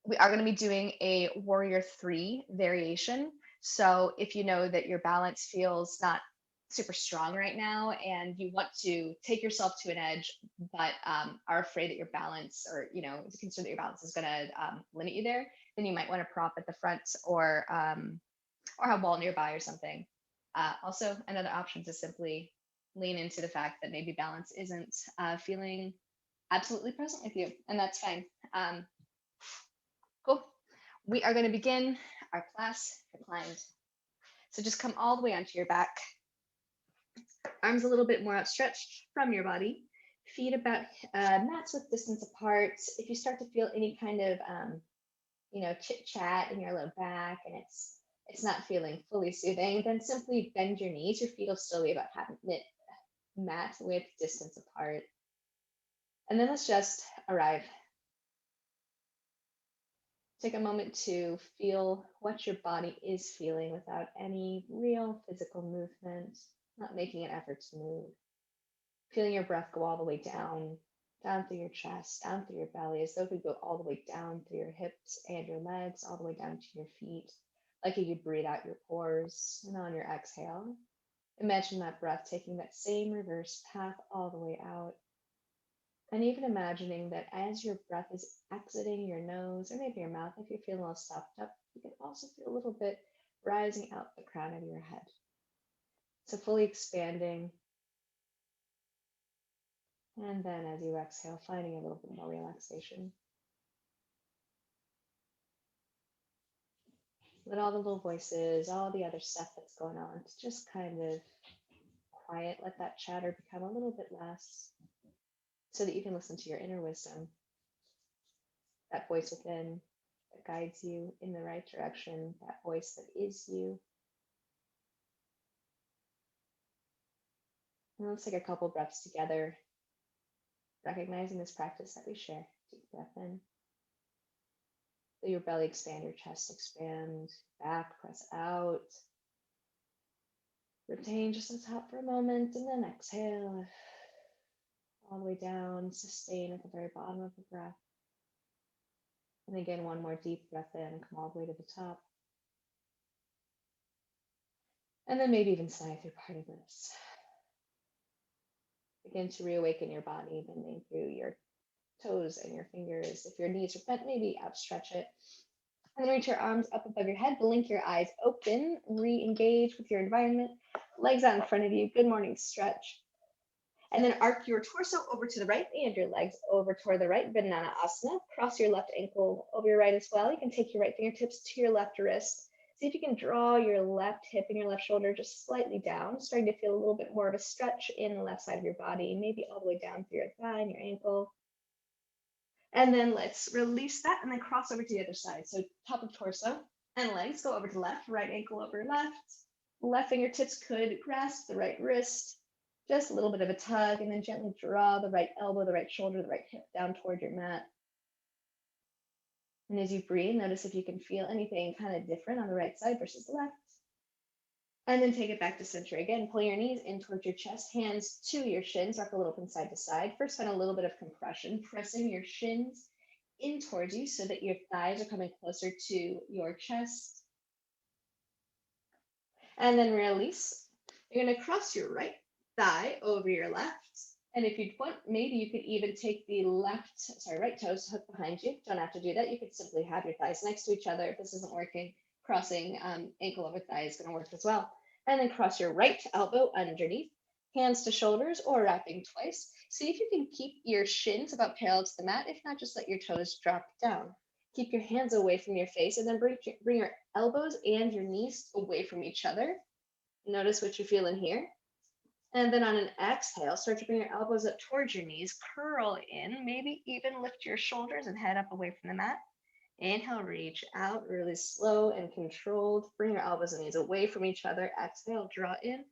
we are going to be doing a Warrior 3 variation. So if you know that your balance feels not super strong right now and you want to take yourself to an edge, but are afraid that your balance or, concerned that your balance is going to limit you there, then you might want to prop at the front or have a wall nearby or something. Also, another option to simply lean into the fact that maybe balance isn't feeling absolutely present with you, and that's fine. Cool. We are going to begin our class reclined. So just come all the way onto your back. Arms a little bit more outstretched from your body. Feet about mats width distance apart. If you start to feel any kind of, chit chat in your low back and it's not feeling fully soothing, then simply bend your knees. Your feet will still be about mat width distance apart. And then let's just arrive. Take a moment to feel what your body is feeling without any real physical movement, not making an effort to move. Feeling your breath go all the way down through your chest, down through your belly, as though it could go all the way down through your hips and your legs, all the way down to your feet, like you could breathe out your pores. And on your exhale, imagine that breath taking that same reverse path all the way out. And even imagining that as your breath is exiting your nose or maybe your mouth, if you're feeling a little stuffed up, you can also feel a little bit rising out the crown of your head. So fully expanding. And then as you exhale, finding a little bit more relaxation. Let all the little voices, all the other stuff that's going on, just kind of quiet. Let that chatter become a little bit less so that you can listen to your inner wisdom, that voice within that guides you in the right direction, that voice that is you. And let's take a couple breaths together, recognizing this practice that we share. Deep breath in. Feel your belly expand, your chest expand, back press out. Retain just the top for a moment, and then exhale all the way down. Sustain at the very bottom of the breath. And again, one more deep breath in, come all the way to the top. And then maybe even sigh through part of this. Begin to reawaken your body, bending through your toes and your fingers. If your knees are bent, maybe outstretch it. And then reach your arms up above your head, blink your eyes open, re-engage with your environment. Legs out in front of you, good morning stretch. And then arc your torso over to the right and your legs over toward the right, Banana Asana. Cross your left ankle over your right as well. You can take your right fingertips to your left wrist. See if you can draw your left hip and your left shoulder just slightly down, starting to feel a little bit more of a stretch in the left side of your body, maybe all the way down through your thigh and your ankle. And then let's release that and then cross over to the other side. So top of torso and legs go over to left, right ankle over left. Left fingertips could grasp the right wrist, just a little bit of a tug, and then gently draw the right elbow, the right shoulder, the right hip down toward your mat. And as you breathe, notice if you can feel anything kind of different on the right side versus the left. And then take it back to center again. Pull your knees in towards your chest, hands to your shins, rock a little from side to side. First, find a little bit of compression, pressing your shins in towards you so that your thighs are coming closer to your chest. And then release. You're going to cross your right thigh over your left. And if you'd want, maybe you could even take the right toes hook behind you. Don't have to do that. You could simply have your thighs next to each other. If this isn't working, crossing ankle over thigh is going to work as well. And then cross your right elbow underneath, hands to shoulders or wrapping twice. See if you can keep your shins about parallel to the mat. If not, just let your toes drop down. Keep your hands away from your face and then bring your elbows and your knees away from each other. Notice what you're feeling here. And then on an exhale, start to bring your elbows up towards your knees, curl in, maybe even lift your shoulders and head up away from the mat. Inhale, reach out, really slow and controlled. Bring your elbows and knees away from each other. Exhale, draw in,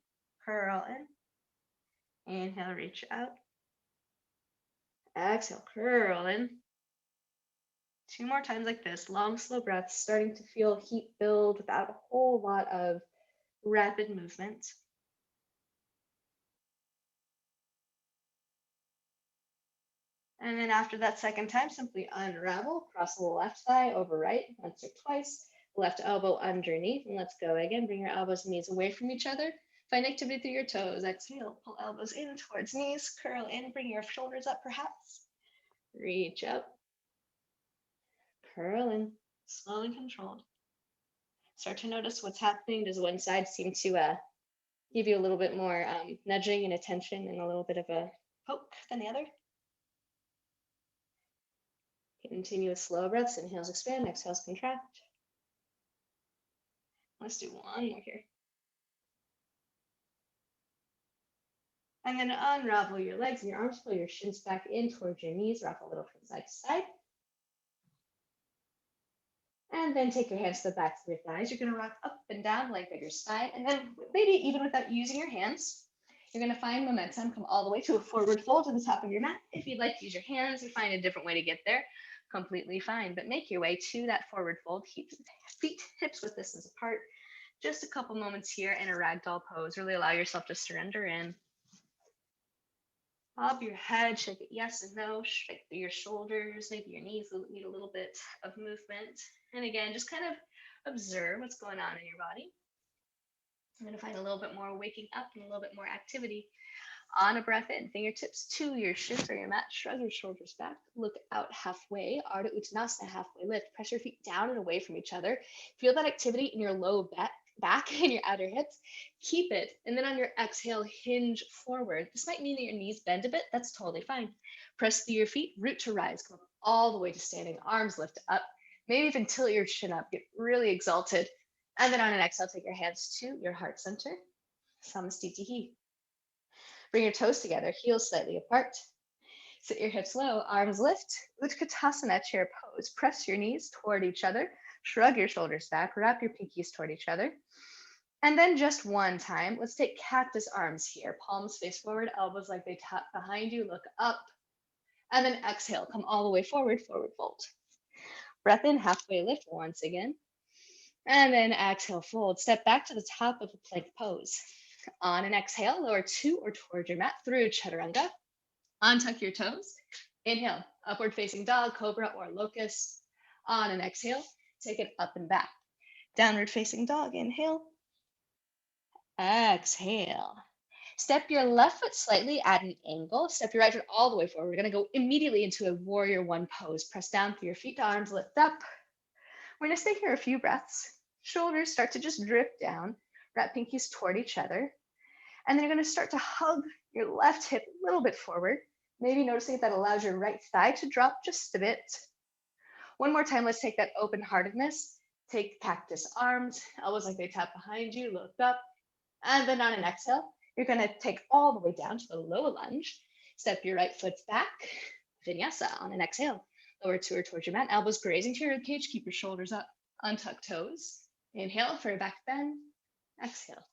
curl in. Inhale, reach out. Exhale, curl in. 2 more times like this, long, slow breaths, starting to feel heat build without a whole lot of rapid movement. And then after that second time, simply unravel, cross the left thigh over right once or twice, left elbow underneath, and let's go again. Bring your elbows and knees away from each other. Find activity through your toes. Exhale, pull elbows in towards knees, curl in, bring your shoulders up perhaps. Reach up, curl in, slow and controlled. Start to notice what's happening. Does one side seem to give you a little bit more nudging and attention and a little bit of a poke than the other? Continue with slow breaths. Inhales expand, exhales contract. Let's do one more here. And then unravel your legs and your arms, pull your shins back in towards your knees, rock a little from side to side. And then take your hands to the backs of your thighs. You're gonna rock up and down, lengthen your spine, and then maybe even without using your hands, you're gonna find momentum, come all the way to a forward fold to the top of your mat. If you'd like to use your hands or find a different way to get there, completely fine, but make your way to that forward fold. Keep feet, hips width distance apart. Just a couple moments here in a ragdoll pose. Really allow yourself to surrender in. Bob your head, shake it yes and no, shake your shoulders, maybe your knees need a little bit of movement. And again, just kind of observe what's going on in your body. I'm gonna find a little bit more waking up and a little bit more activity. On a breath in, fingertips to your shins or your mat, shrug your shoulders back, look out halfway, Ardha Uttanasana, halfway lift, press your feet down and away from each other. Feel that activity in your low back and your outer hips. Keep it. And then on your exhale, hinge forward. This might mean that your knees bend a bit. That's totally fine. Press through your feet, root to rise, come up all the way to standing, arms lift up, maybe even tilt your chin up, get really exalted. And then on an exhale, take your hands to your heart center, Samastitihi. Bring your toes together, heels slightly apart. Sit your hips low, arms lift, utkatasana, chair pose. Press your knees toward each other, shrug your shoulders back, wrap your pinkies toward each other. And then just one time, let's take cactus arms here. Palms face forward, elbows like they tap behind you, look up. And then exhale, come all the way forward, forward fold. Breath in, halfway lift once again. And then exhale, fold. Step back to the top of a plank pose. On an exhale, lower to or toward your mat through chaturanga. Untuck your toes. Inhale, upward facing dog, cobra, or locust. On an exhale, take it up and back. Downward facing dog, inhale. Exhale. Step your left foot slightly at an angle. Step your right foot all the way forward. We're gonna go immediately into a warrior one pose. Press down through your feet, arms lift up. We're gonna stay here a few breaths. Shoulders start to just drift down. Wrap pinkies toward each other. And then you're gonna start to hug your left hip a little bit forward. Maybe noticing if that allows your right thigh to drop just a bit. One more time, let's take that open-heartedness. Take cactus arms, elbows like they tap behind you, look up. And then on an exhale, you're gonna take all the way down to the low lunge. Step your right foot back, vinyasa on an exhale. Lower to or towards your mat, elbows grazing to your ribcage, keep your shoulders up, untuck toes. Inhale for a back bend, exhale.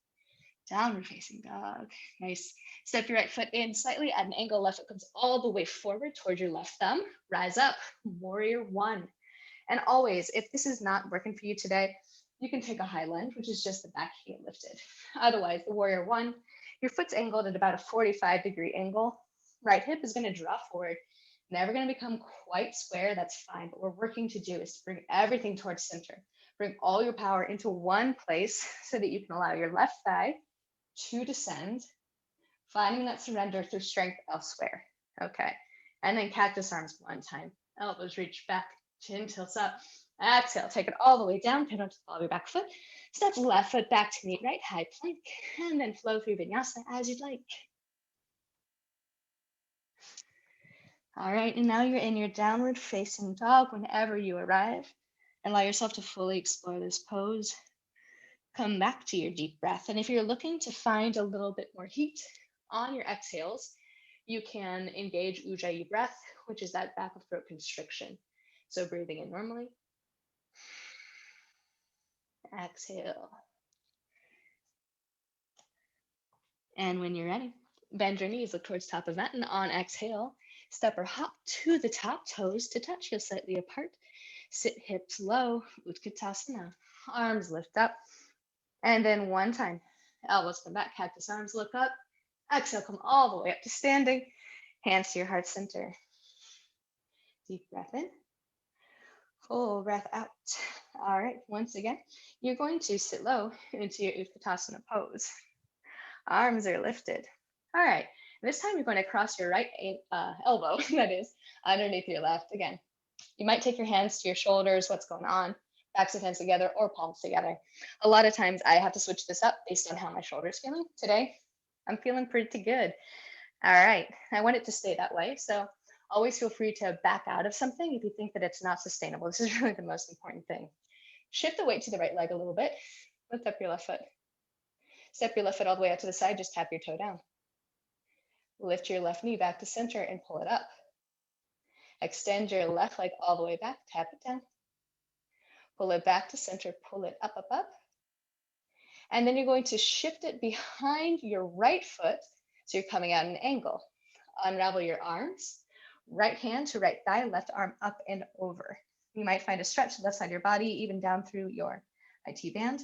Downward facing dog. Nice. Step your right foot in slightly at an angle. Left foot comes all the way forward towards your left thumb. Rise up, warrior one. And always, if this is not working for you today, you can take a high lunge, which is just the back heel lifted. Otherwise, the warrior one, your foot's angled at about a 45-degree angle. Right hip is going to draw forward. Never going to become quite square. That's fine. What we're working to do is to bring everything towards center. Bring all your power into one place so that you can allow your left thigh to descend, finding that surrender through strength elsewhere. Okay, and then cactus arms one time. Elbows reach back, chin tilts up. Exhale, take it all the way down, pin onto the ball of your back foot. Step left foot back to meet right, high plank, and then flow through vinyasa as you'd like. All right, and now you're in your downward facing dog whenever you arrive. And allow yourself to fully explore this pose. Come back to your deep breath. And if you're looking to find a little bit more heat on your exhales, you can engage Ujjayi breath, which is that back of throat constriction. So breathing in normally. Exhale. And when you're ready, bend your knees, look towards top of mat, and on exhale, step or hop to the top, toes to touch, heels slightly apart. Sit hips low, utkatasana. Arms lift up. And then one time, elbows come back, cactus arms, look up. Exhale, come all the way up to standing. Hands to your heart center. Deep breath in. Full breath out. All right, once again, you're going to sit low into your utkatasana pose. Arms are lifted. All right, this time you're going to cross your right elbow, that is, underneath your left. Again, you might take your hands to your shoulders, what's going on, backs of hands together or palms together. A lot of times I have to switch this up based on how my shoulder's feeling. Today, I'm feeling pretty good. All right, I want it to stay that way. So always feel free to back out of something if you think that it's not sustainable. This is really the most important thing. Shift the weight to the right leg a little bit. Lift up your left foot. Step your left foot all the way out to the side. Just tap your toe down. Lift your left knee back to center and pull it up. Extend your left leg all the way back. Tap it down. Pull it back to center. Pull it up, up, up. And then you're going to shift it behind your right foot. So you're coming at an angle. Unravel your arms. Right hand to right thigh, left arm up and over. You might find a stretch to the left side of your body, even down through your IT band.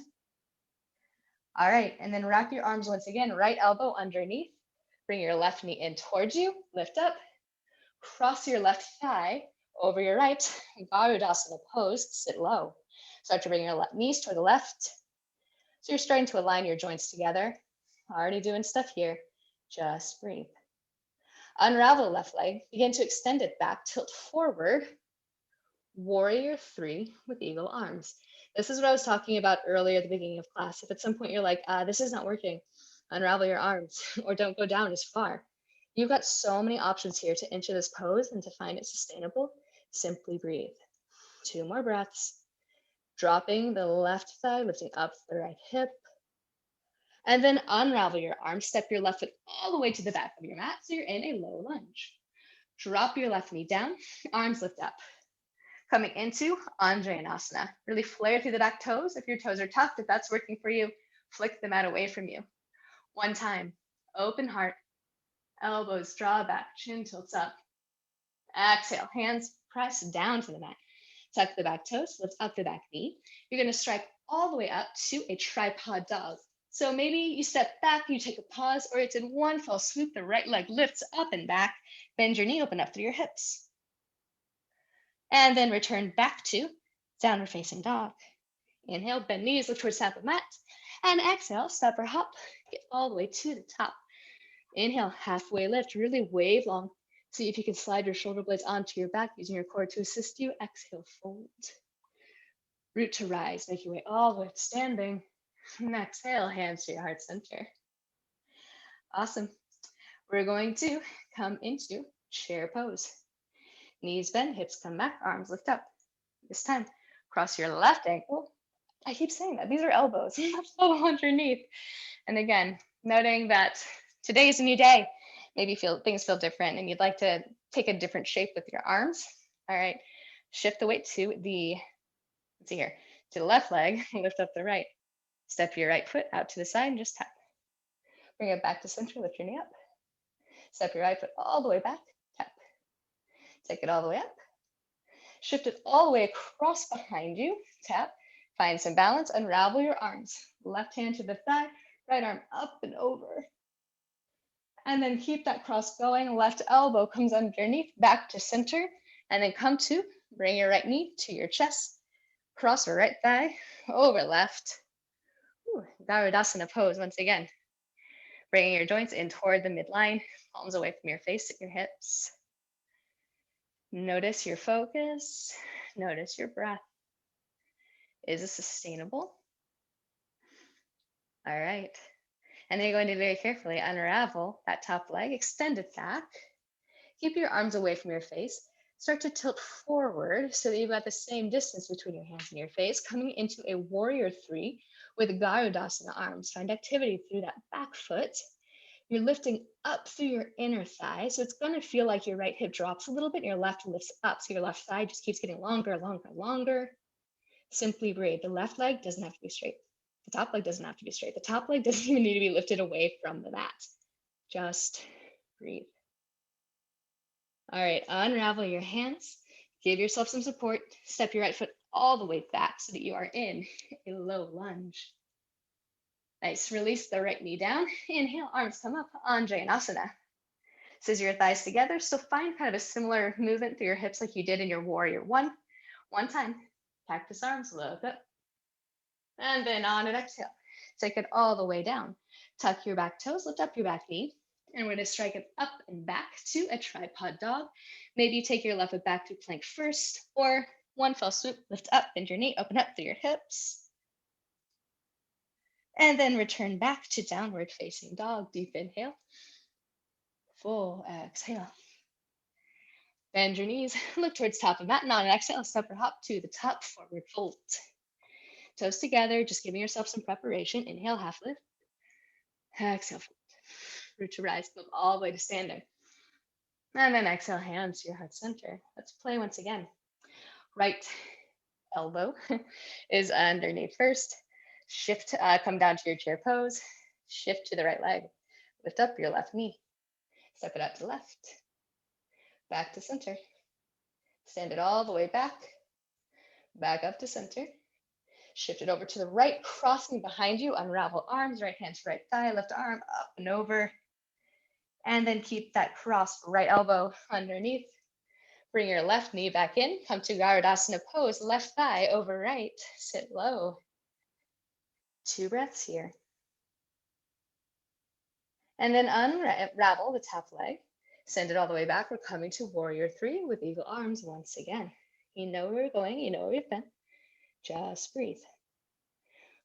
All right, and then wrap your arms once again, right elbow underneath. Bring your left knee in towards you, lift up. Cross your left thigh over your right, Garudasana pose, sit low. Start to bring your knees toward the left. So you're starting to align your joints together. Already doing stuff here, just breathe. Unravel the left leg, begin to extend it back, tilt forward, warrior 3 with eagle arms. This is what I was talking about earlier at the beginning of class. If at some point you're like, this is not working, unravel your arms or don't go down as far. You've got so many options here to enter this pose and to find it sustainable. Simply breathe. 2 more breaths. Dropping the left thigh, lifting up the right hip. And then unravel your arms, step your left foot all the way to the back of your mat, so you're in a low lunge. Drop your left knee down, arms lift up. Coming into Chandrasana. Really flare through the back toes. If your toes are tucked, if that's working for you, flick the mat away from you. One time, open heart, elbows draw back, chin tilts up. Exhale, hands press down to the mat. Tuck the back toes, lift up the back knee. You're gonna strike all the way up to a tripod dog. So maybe you step back, you take a pause, or it's in one fell swoop, the right leg lifts up and back, bend your knee, open up through your hips. And then return back to downward facing dog. Inhale, bend knees, look towards top of mat. And exhale, step or hop, get all the way to the top. Inhale, halfway lift, really wave long. See if you can slide your shoulder blades onto your back using your core to assist you. Exhale, fold. Root to rise, make your way all the way to standing. And exhale, hands to your heart center. Awesome. We're going to come into chair pose. Knees bend, hips come back, arms lift up. This time, cross your left ankle. I keep saying that, these are elbows, left elbow underneath. And again, noting that today's a new day. Maybe things feel different and you'd like to take a different shape with your arms. All right, shift the weight to the, to the left leg, lift up the right. Step your right foot out to the side and just tap. Bring it back to center, lift your knee up. Step your right foot all the way back, tap. Take it all the way up. Shift it all the way across behind you, tap. Find some balance, unravel your arms. Left hand to the thigh, right arm up and over. And then keep that cross going. Left elbow comes underneath, back to center. And then come to, bring your right knee to your chest. Cross your right thigh, over left. Garudasana pose once again. Bringing your joints in toward the midline, palms away from your face at your hips. Notice your focus, notice your breath. Is this sustainable? All right. And then you're going to very carefully unravel that top leg, extend it back. Keep your arms away from your face. Start to tilt forward so that you've got the same distance between your hands and your face, coming into a warrior 3 with Garudasana arms. Find activity through that back foot. You're lifting up through your inner thigh. So it's going to feel like your right hip drops a little bit and your left lifts up. So your left thigh just keeps getting longer, longer, longer. Simply breathe. The left leg doesn't have to be straight. The top leg doesn't have to be straight. The top leg doesn't even need to be lifted away from the mat. Just breathe. All right, unravel your hands. Give yourself some support. Step your right foot all the way back so that you are in a low lunge. Nice, release the right knee down. Inhale, arms come up, Chandrasana. Scissor your thighs together. So find kind of a similar movement through your hips like you did in your warrior one. One time, cactus arms, look up. And then on an exhale, take it all the way down. Tuck your back toes, lift up your back knee. And we're gonna strike it up and back to a tripod dog. Maybe you take your left foot back to plank first, or one fell swoop, lift up, bend your knee, open up through your hips. And then return back to downward facing dog. Deep inhale, full exhale. Bend your knees, look towards top of mat, and on an exhale, step or hop to the top, forward fold. Toes together, just giving yourself some preparation. Inhale, half lift. Exhale, fold. Root to rise, move all the way to standing. And then exhale, hands to your heart center. Let's play once again. Right elbow is underneath first. Shift, come down to your chair pose. Shift to the right leg. Lift up your left knee. Step it out to left. Back to center. Stand it all the way back. Back up to center. Shift it over to the right, crossing behind you. Unravel arms, right hand to right thigh, left arm up and over. And then keep that crossed right elbow underneath. Bring your left knee back in. Come to Garudasana pose, left thigh over right. Sit low. 2 breaths here. And then unravel the top leg. Send it all the way back. We're coming to warrior 3 with eagle arms once again. You know where we're going. You know where we've been. Just breathe.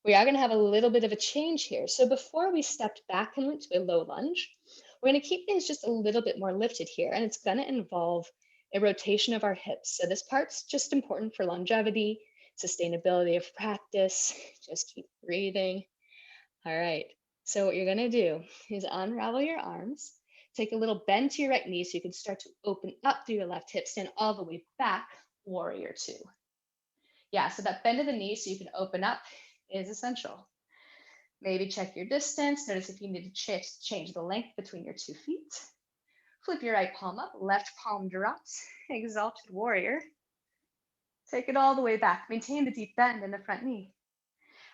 We are going to have a little bit of a change here. So before we stepped back and went to a low lunge, we're going to keep things just a little bit more lifted here. And it's going to involve a rotation of our hips. So this part's just important for longevity, sustainability of practice. Just keep breathing. All right. So what you're going to do is unravel your arms. Take a little bend to your right knee so you can start to open up through your left hip. Stand all the way back, warrior 2. Yeah, so that bend of the knee so you can open up is essential. Maybe check your distance. Notice if you need to change the length between your 2 feet. Flip your right palm up, left palm drops. Exalted Warrior. Take it all the way back. Maintain the deep bend in the front knee.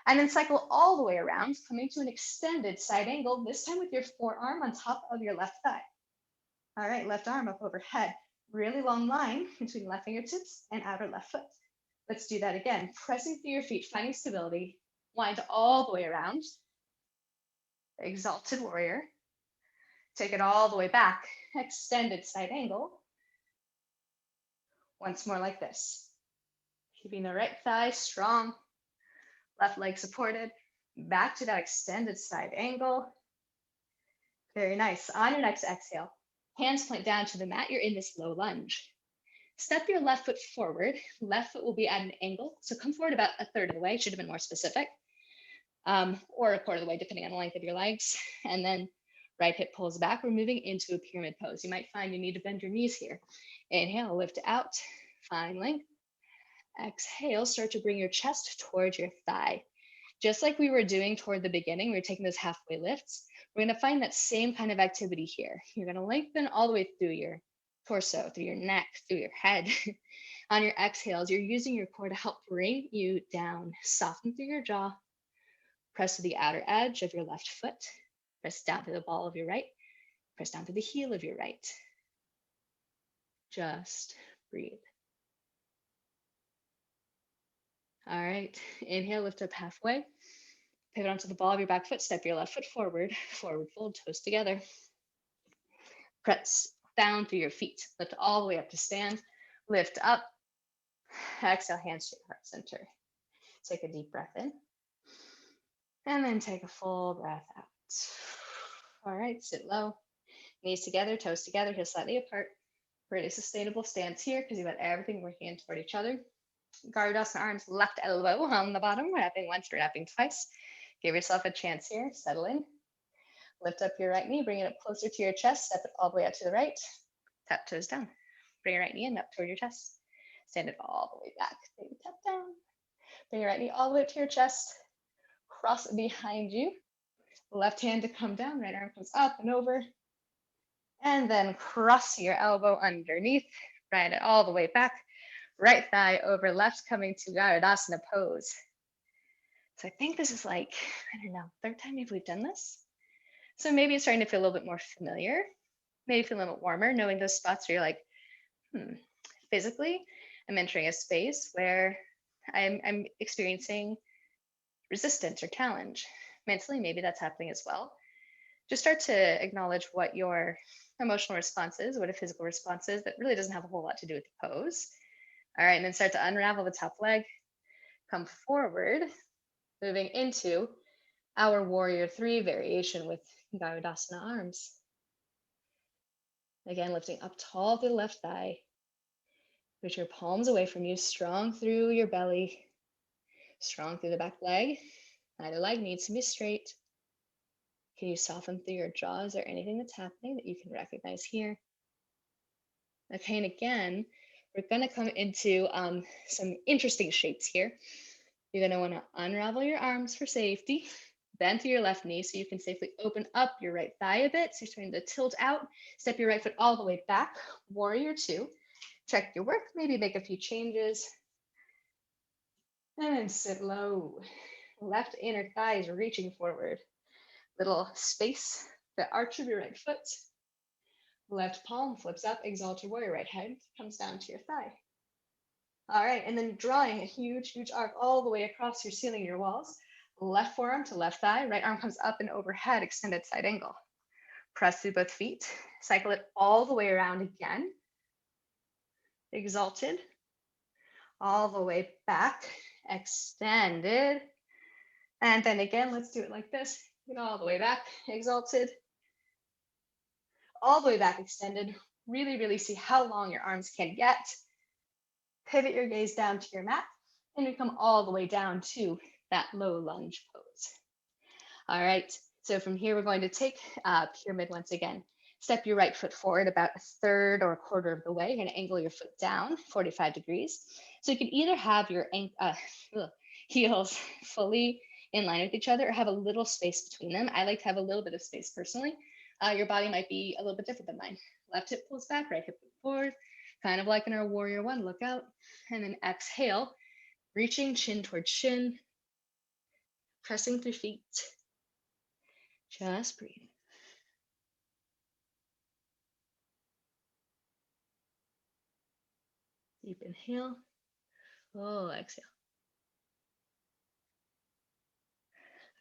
And then cycle all the way around, coming to an extended side angle, this time with your forearm on top of your left thigh. All right, left arm up overhead. Really long line between left fingertips and outer left foot. Let's do that again. Pressing through your feet, finding stability. Wind all the way around. Exalted Warrior. Take it all the way back. Extended side angle. Once more like this. Keeping the right thigh strong. Left leg supported. Back to that extended side angle. Very nice. On your next exhale, hands point down to the mat. You're in this low lunge. Step your left foot forward. Left foot will be at an angle. So come forward about a third of the way. Should have been more specific. Or a quarter of the way, depending on the length of your legs. And then right hip pulls back. We're moving into a pyramid pose. You might find you need to bend your knees here. Inhale, lift out. Find length. Exhale, start to bring your chest towards your thigh. Just like we were doing toward the beginning, we were taking those halfway lifts. We're going to find that same kind of activity here. You're going to lengthen all the way through your torso, through your neck, through your head. On your exhales, you're using your core to help bring you down. Soften through your jaw. Press to the outer edge of your left foot. Press down to the ball of your right. Press down to the heel of your right. Just breathe. All right, inhale, lift up halfway. Pivot onto the ball of your back foot, step your left foot forward, forward fold, toes together. Press down through your feet, lift all the way up to stand, lift up. Exhale, hands to your heart center. Take a deep breath in. And then take a full breath out. All right, sit low. Knees together, toes together, hips slightly apart. Pretty sustainable stance here because you've got everything working in toward each other. Garudasana arms, left elbow on the bottom, wrapping once, wrapping twice. Give yourself a chance here, settle in. Lift up your right knee, bring it up closer to your chest, step it all the way out to the right. Tap toes down. Bring your right knee in up toward your chest. Stand it all the way back. Maybe tap down. Bring your right knee all the way up to your chest. Cross it behind you. Left hand to come down, right arm comes up and over. And then cross your elbow underneath, right it all the way back. Right thigh over left, coming to Garudasana pose. So I think this is like, I don't know, third time maybe we've done this. So maybe it's starting to feel a little bit more familiar. maybe feel a little warmer, knowing those spots where you're like, physically, I'm entering a space where I'm experiencing resistance or challenge. Mentally, maybe that's happening as well. Just start to acknowledge what your emotional response is, what a physical response is that really doesn't have a whole lot to do with the pose. All right, and then start to unravel the top leg, come forward, moving into our warrior 3 variation with Garudasana arms. Again, lifting up tall through the left thigh. Reach your palms away from you, strong through your belly, strong through the back leg. Neither leg needs to be straight. Can you soften through your jaw? Is there anything that's happening that you can recognize here? Okay, and again, we're going to come into some interesting shapes here. You're going to want to unravel your arms for safety. Bend through your left knee so you can safely open up your right thigh a bit. So you're starting to tilt out. Step your right foot all the way back. Warrior 2. Check your work. Maybe make a few changes. And then sit low. Left inner thigh is reaching forward. Little space, the arch of your right foot. Left palm flips up, Exalted Warrior. Right hand comes down to your thigh. All right, and then drawing a huge, huge arc all the way across your ceiling, your walls. Left forearm to left thigh, right arm comes up and overhead, extended side angle. Press through both feet, cycle it all the way around again. Exalted, all the way back, extended. And then again, let's do it like this. Get all the way back, exalted. All the way back, extended. Really, really see how long your arms can get. Pivot your gaze down to your mat and you come all the way down to that low lunge pose. All right, so from here, we're going to take pyramid once again. Step your right foot forward about a third or a quarter of the way. You're going to angle your foot down 45 degrees. So you can either have your heels fully in line with each other or have a little space between them. I like to have a little bit of space personally. Your body might be a little bit different than mine. Left hip pulls back, right hip pulls forward, kind of like in our warrior 1, look out. And then exhale, reaching chin towards shin, pressing through feet. Just breathe. Deep inhale, full exhale.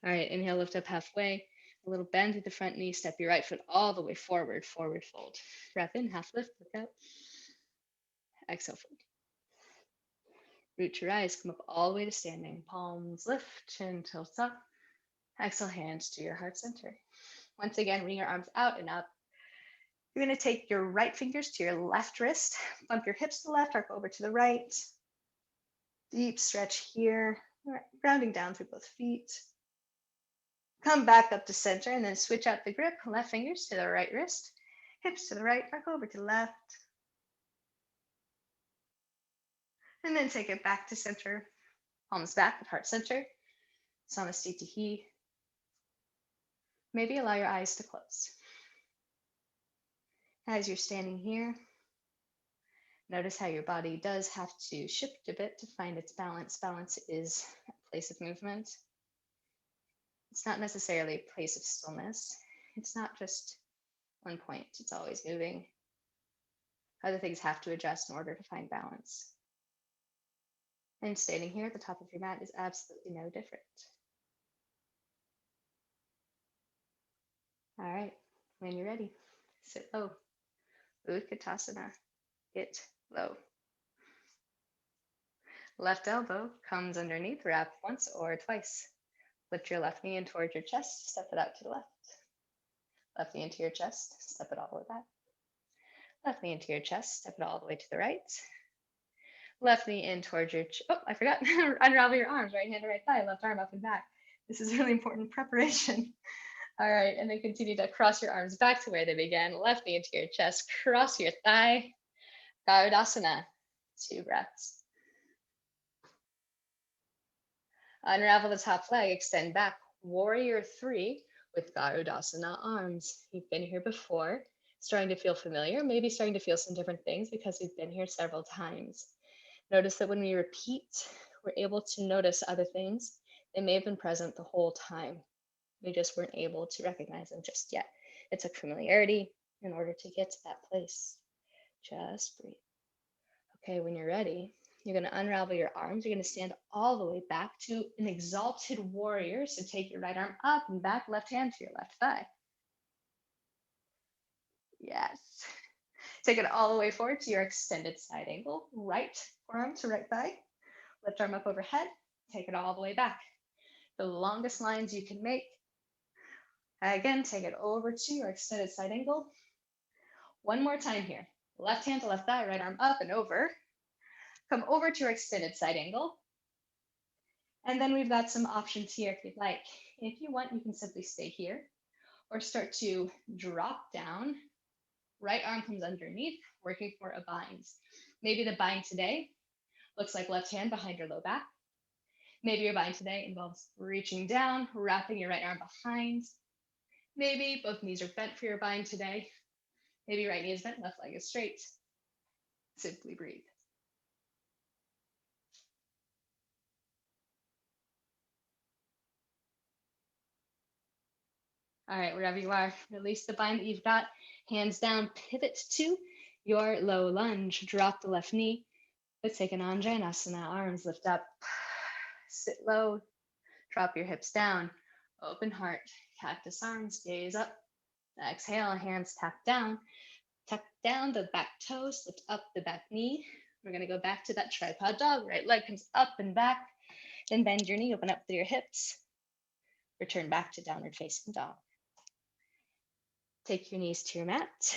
All right, inhale, lift up halfway. A little bend through the front knee, step your right foot all the way forward, forward fold. Breath in, half lift, look out. Exhale, fold. Root your eyes, come up all the way to standing. Palms lift, chin tilts up. Exhale, hands to your heart center. Once again, bring your arms out and up. You're going to take your right fingers to your left wrist, bump your hips to the left, arc over to the right. Deep stretch here, grounding down through both feet. Come back up to center and then switch out the grip. Left fingers to the right wrist, hips to the right, arc over to the left. And then take it back to center. Palms back at heart center. Samastitihi. Maybe allow your eyes to close. As you're standing here, notice how your body does have to shift a bit to find its balance. Balance is a place of movement. It's not necessarily a place of stillness. It's not just one point. It's always moving. Other things have to adjust in order to find balance. And standing here at the top of your mat is absolutely no different. All right, when you're ready, sit low. Utkatasana, get low. Left elbow comes underneath, wrap once or twice. Lift your left knee in towards your chest, step it out to the left. Left knee into your chest, step it all the way back. Left knee into your chest, step it all the way to the right. Left knee in towards your, I forgot, unravel your arms, right hand to right thigh, left arm up and back. This is really important preparation. All right, and then continue to cross your arms back to where they began. Left knee into your chest, cross your thigh. Garudasana, 2 breaths. Unravel the top leg, extend back. Warrior 3 with Garudasana arms. You've been here before, starting to feel familiar, maybe starting to feel some different things because we've been here several times. Notice that when we repeat, we're able to notice other things that may have been present the whole time. We just weren't able to recognize them just yet. It took familiarity, in order to get to that place. Just breathe. Okay, when you're ready, you're going to unravel your arms. You're going to stand all the way back to an Exalted Warrior. So take your right arm up and back, left hand to your left thigh. Yes. Take it all the way forward to your extended side angle. Right forearm to right thigh. Left arm up overhead. Take it all the way back. The longest lines you can make. Again, take it over to your extended side angle. One more time here. Left hand to left thigh, right arm up and over. Come over to your extended side angle. And then we've got some options here if you'd like. If you want, you can simply stay here or start to drop down. Right arm comes underneath, working for a bind. Maybe the bind today looks like left hand behind your low back. Maybe your bind today involves reaching down, wrapping your right arm behind. Maybe both knees are bent for your bind today. Maybe right knee is bent, left leg is straight. Simply breathe. All right, wherever you are, release the bind that you've got. Hands down, pivot to your low lunge. Drop the left knee. Let's take an Chandrasana. Arms lift up. Sit low. Drop your hips down. Open heart. Cactus arms. Gaze up. Exhale. Hands tap down. Tuck down the back toes. Lift up the back knee. We're going to go back to that tripod dog. Right leg comes up and back. Then bend your knee. Open up through your hips. Return back to downward facing dog. Take your knees to your mat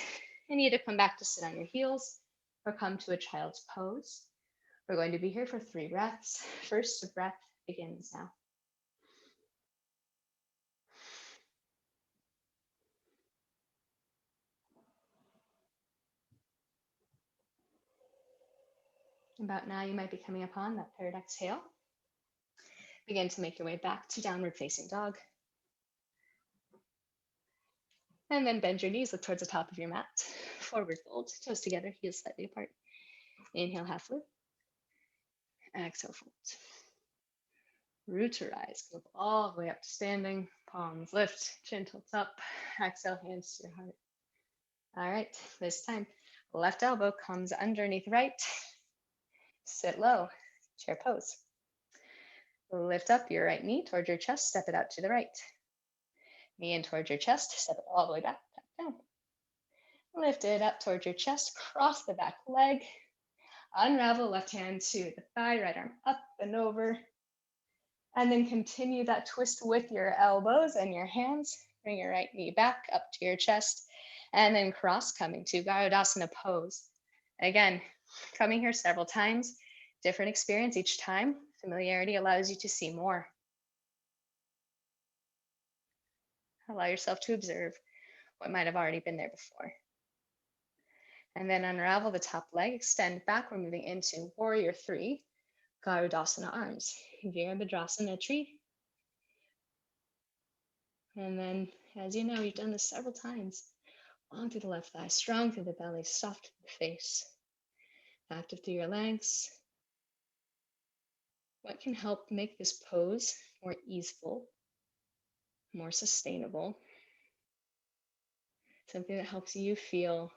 and either come back to sit on your heels or come to a child's pose. We're going to be here for 3 breaths. First breath begins now. About now, you might be coming upon that third exhale. Begin to make your way back to downward facing dog. And then bend your knees, look towards the top of your mat. Forward fold, toes together, heels slightly apart. Inhale, half loop. Exhale, fold. Root to rise, go all the way up to standing. Palms lift, chin tilts up. Exhale, hands to your heart. All right, this time, left elbow comes underneath right. Sit low, chair pose. Lift up your right knee towards your chest, step it out to the right. Knee in towards your chest, step it all the way back, back down. Lift it up towards your chest, cross the back leg. Unravel left hand to the thigh, right arm up and over. And then continue that twist with your elbows and your hands. Bring your right knee back up to your chest. And then cross coming to Garudasana pose. Again, coming here several times, different experience each time. Familiarity allows you to see more. Allow yourself to observe what might have already been there before. And then unravel the top leg, extend back. We're moving into Warrior 3, Garudasana arms. Virabhadrasana tree. And then, as you know, you've done this several times. Long through the left thigh, strong through the belly, soft through the face. Active through your legs. What can help make this pose more easeful, more sustainable? Something that helps you feel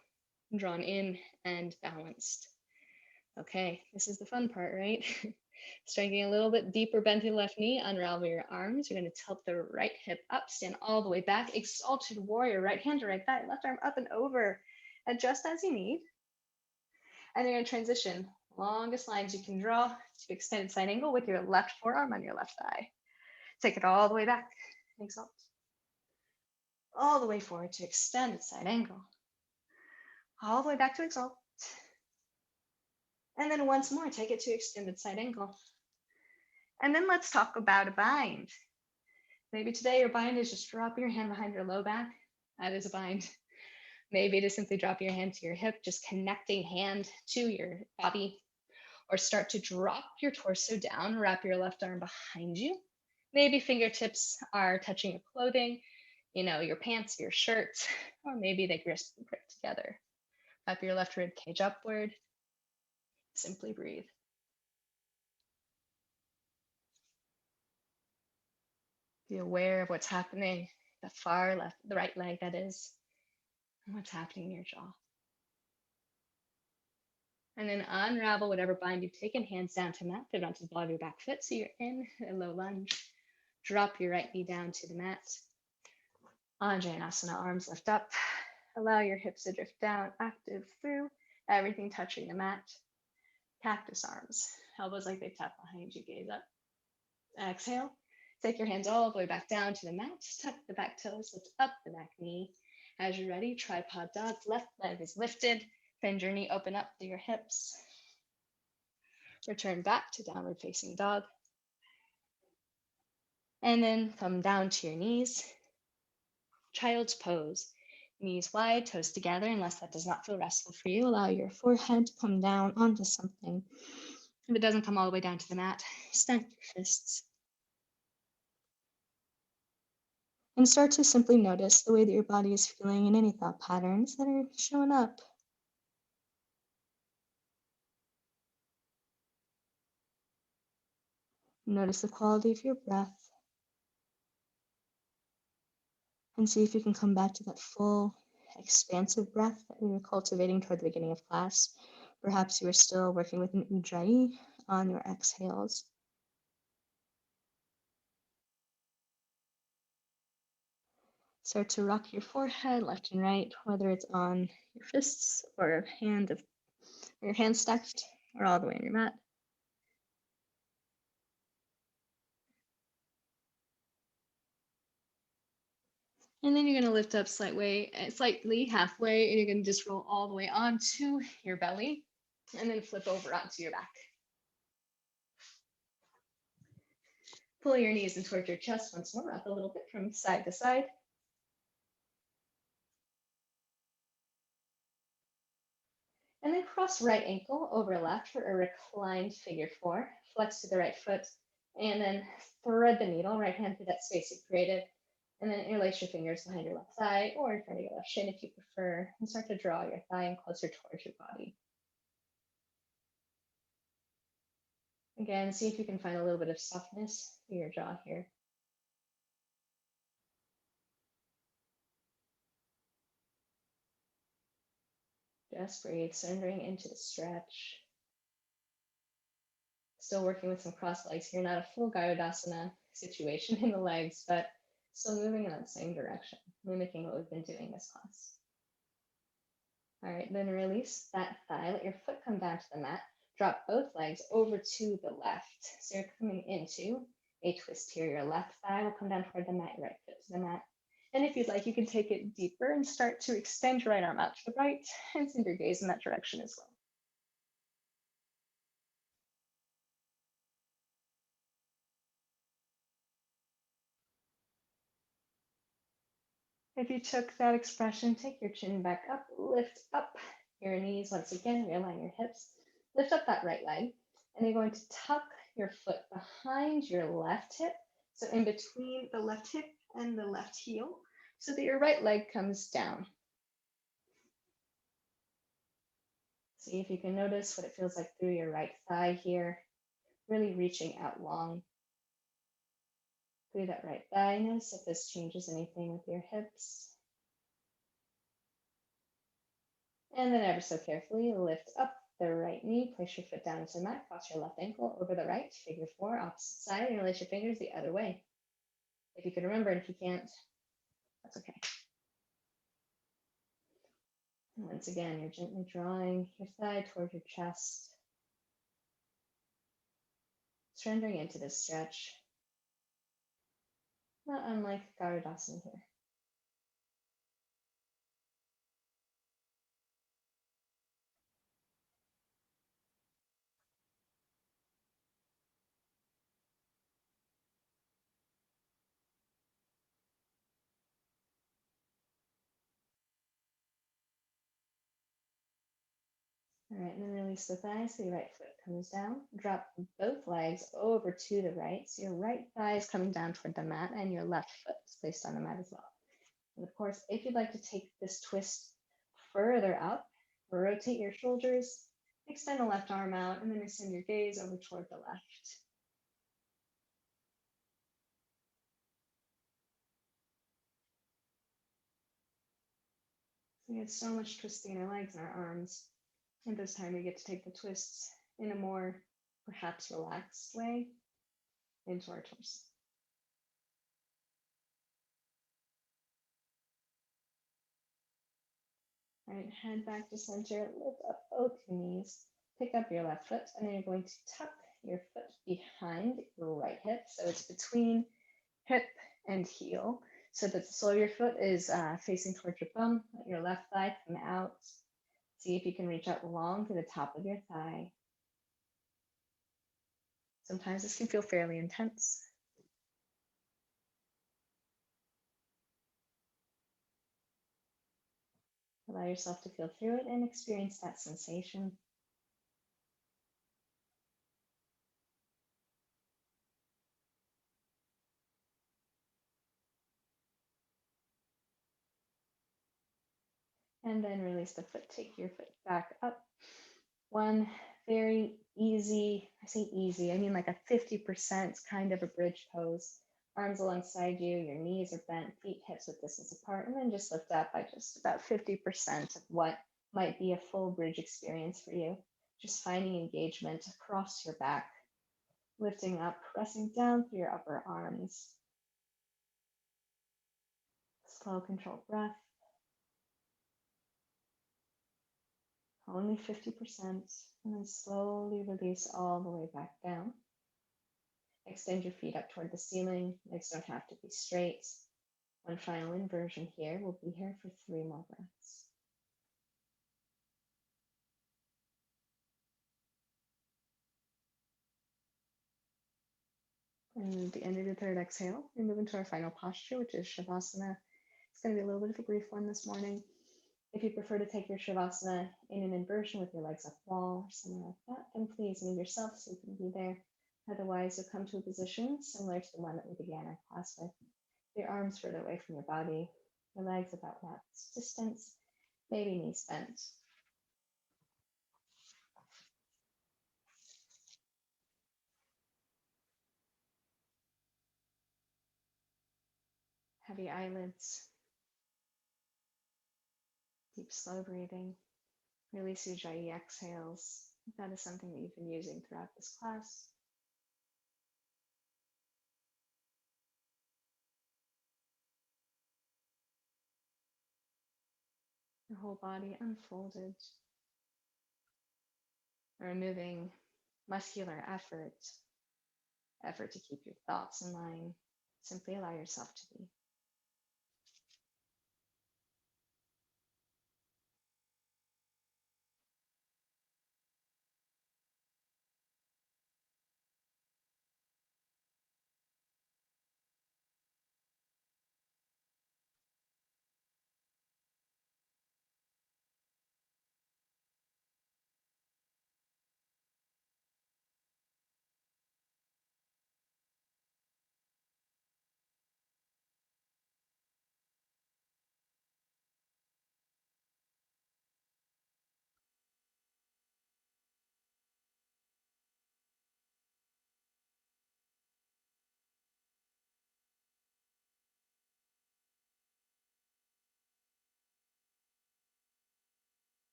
drawn in and balanced. Okay, this is the fun part, right? Striking a little bit deeper bend through the left knee, unravel your arms. You're going to tilt the right hip up, stand all the way back. Exalted Warrior, right hand to right thigh, left arm up and over. Adjust as you need. And you're going to transition. Longest lines you can draw to extended side angle with your left forearm on your left thigh. Take it all the way back. Exalt. All the way forward to extended side angle. All the way back to exalt. And then once more, take it to extended side angle. And then let's talk about a bind. Maybe today your bind is just dropping your hand behind your low back. That is a bind. Maybe to simply drop your hand to your hip, just connecting hand to your body. Or start to drop your torso down, wrap your left arm behind you. Maybe fingertips are touching your clothing, your pants, your shirt, or maybe they grip together. Wrap your left rib cage upward. Simply breathe. Be aware of what's happening, the far left, the right leg that is. What's happening in your jaw. And then unravel whatever bind you've taken, hands down to mat, pivot onto the ball of your back foot. So you're in a low lunge. Drop your right knee down to the mat. Asana, arms lift up. Allow your hips to drift down, active through, everything touching the mat. Cactus arms, elbows like they tap behind you, gaze up. Exhale, take your hands all the way back down to the mat. Tuck the back toes, lift up the back knee. As you're ready, tripod dog, left leg is lifted. Bend your knee, open up through your hips. Return back to downward facing dog. And then come down to your knees. Child's pose. Knees wide, toes together. Unless that does not feel restful for you, allow your forehead to come down onto something. If it doesn't come all the way down to the mat, stack your fists. And start to simply notice the way that your body is feeling and any thought patterns that are showing up. Notice the quality of your breath. And see if you can come back to that full, expansive breath that we were cultivating toward the beginning of class. Perhaps you are still working with an ujjayi on your exhales. Start to rock your forehead left and right, whether it's on your fists or your hands stacked or all the way on your mat. And then you're going to lift up slightly halfway, and you're going to just roll all the way onto your belly and then flip over onto your back. Pull your knees in towards your chest once more, rock a little bit from side to side. And then cross right ankle over left for a reclined figure four. Flex to the right foot, and then thread the needle, right hand through that space you created. And then interlace your fingers behind your left thigh or in front of your left shin if you prefer, and start to draw your thigh in closer towards your body. Again, see if you can find a little bit of softness through your jaw here. Just breathe, surrendering into the stretch. Still working with some cross legs here, not a full Garudasana situation in the legs, but still moving in that same direction, mimicking what we've been doing this class. All right, then release that thigh, let your foot come down to the mat, drop both legs over to the left. So you're coming into a twist here. Your left thigh will come down toward the mat, your right foot to the mat. And if you'd like, you can take it deeper and start to extend your right arm out to the right and send your gaze in that direction as well. If you took that expression, take your chin back up, lift up your knees once again, realign your hips, lift up that right leg, and you're going to tuck your foot behind your left hip, so in between the left hip and the left heel, so that your right leg comes down. See if you can notice what it feels like through your right thigh here, really reaching out long through that right thigh. Notice if this changes anything with your hips. And then ever so carefully lift up the right knee, place your foot down into the mat, cross your left ankle over the right, figure four, opposite side, and release your fingers the other way. If you can remember, and if you can't, that's okay. And once again, you're gently drawing your thigh towards your chest, surrendering into this stretch, not unlike Garudasana here. All right, and then release the thigh so your right foot comes down. Drop both legs over to the right. So your right thigh is coming down toward the mat and your left foot is placed on the mat as well. And of course, if you'd like to take this twist further up, rotate your shoulders, extend the left arm out, and then extend your gaze over toward the left. We get so much twisting in our legs and our arms. And this time we get to take the twists in a more perhaps relaxed way into our torso. All right, head back to center, lift up both your knees, pick up your left foot, and then you're going to tuck your foot behind your right hip. So it's between hip and heel, so that the sole of your foot is facing towards your bum. Let your left thigh come out. See if you can reach out long to the top of your thigh. Sometimes this can feel fairly intense. Allow yourself to feel through it and experience that sensation. And then release the foot, take your foot back up. One very easy, I say easy, I mean like a 50% kind of a bridge pose. Arms alongside you, your knees are bent, feet hips width distance apart, and then just lift up by just about 50% of what might be a full bridge experience for you. Just finding engagement across your back, lifting up, pressing down through your upper arms. Slow, controlled breath. Only 50%, and then slowly release all the way back down. Extend your feet up toward the ceiling. Legs don't have to be straight. One final inversion here. We'll be here for 3 more breaths. And at the end of the third exhale, we move into our final posture, which is Shavasana. It's going to be a little bit of a brief one this morning. If you prefer to take your Shavasana in an inversion with your legs up wall or something like that, then please move yourself so you can be there. Otherwise, you'll come to a position similar to the one that we began our class with. Your arms further away from your body, your legs about that distance, maybe knees bent. Heavy eyelids, deep slow breathing. Release your Ujjayi exhales. If that is something that you've been using throughout this class. Your whole body unfolded. Removing muscular effort to keep your thoughts in line. Simply allow yourself to be.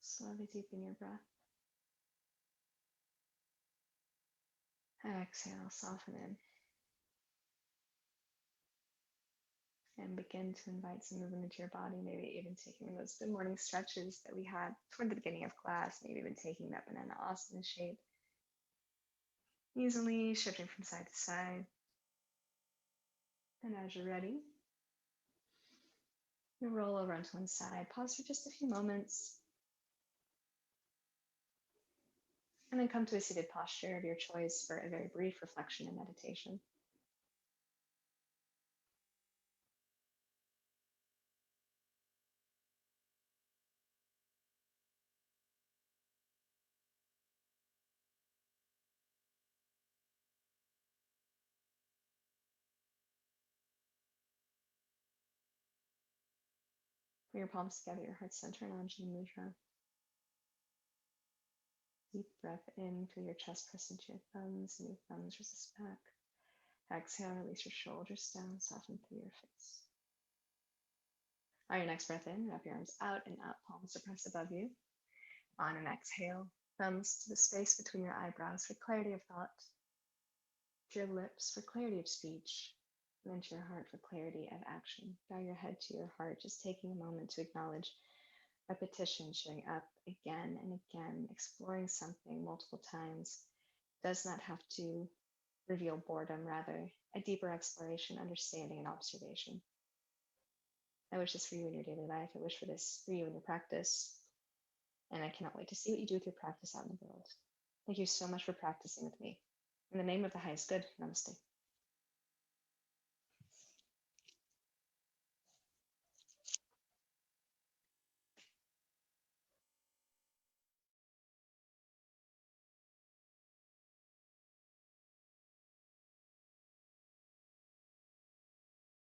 Slowly deepen your breath. Exhale, soften in. And begin to invite some movement into your body, maybe even taking those good morning stretches that we had toward the beginning of class, maybe even taking that banana asana shape. Easily shifting from side to side. And as you're ready, you roll over onto one side. Pause for just a few moments. And then come to a seated posture of your choice for a very brief reflection and meditation. Bring your palms together, your heart center, and Anjali Mudra. Deep breath in, feel your chest press into your thumbs, and your thumbs resist back. Exhale, release your shoulders down, soften through your face. On your next breath in, wrap your arms out and out, palms to press above you. On an exhale, thumbs to the space between your eyebrows for clarity of thought, to your lips for clarity of speech, and then to your heart for clarity of action. Bow your head to your heart, just taking a moment to acknowledge repetition, showing up again and again, exploring something multiple times does not have to reveal boredom, rather a deeper exploration, understanding, and observation. I wish this for you in your daily life. I wish for this for you in your practice. And I cannot wait to see what you do with your practice out in the world. Thank you so much for practicing with me. In the name of the highest good, namaste.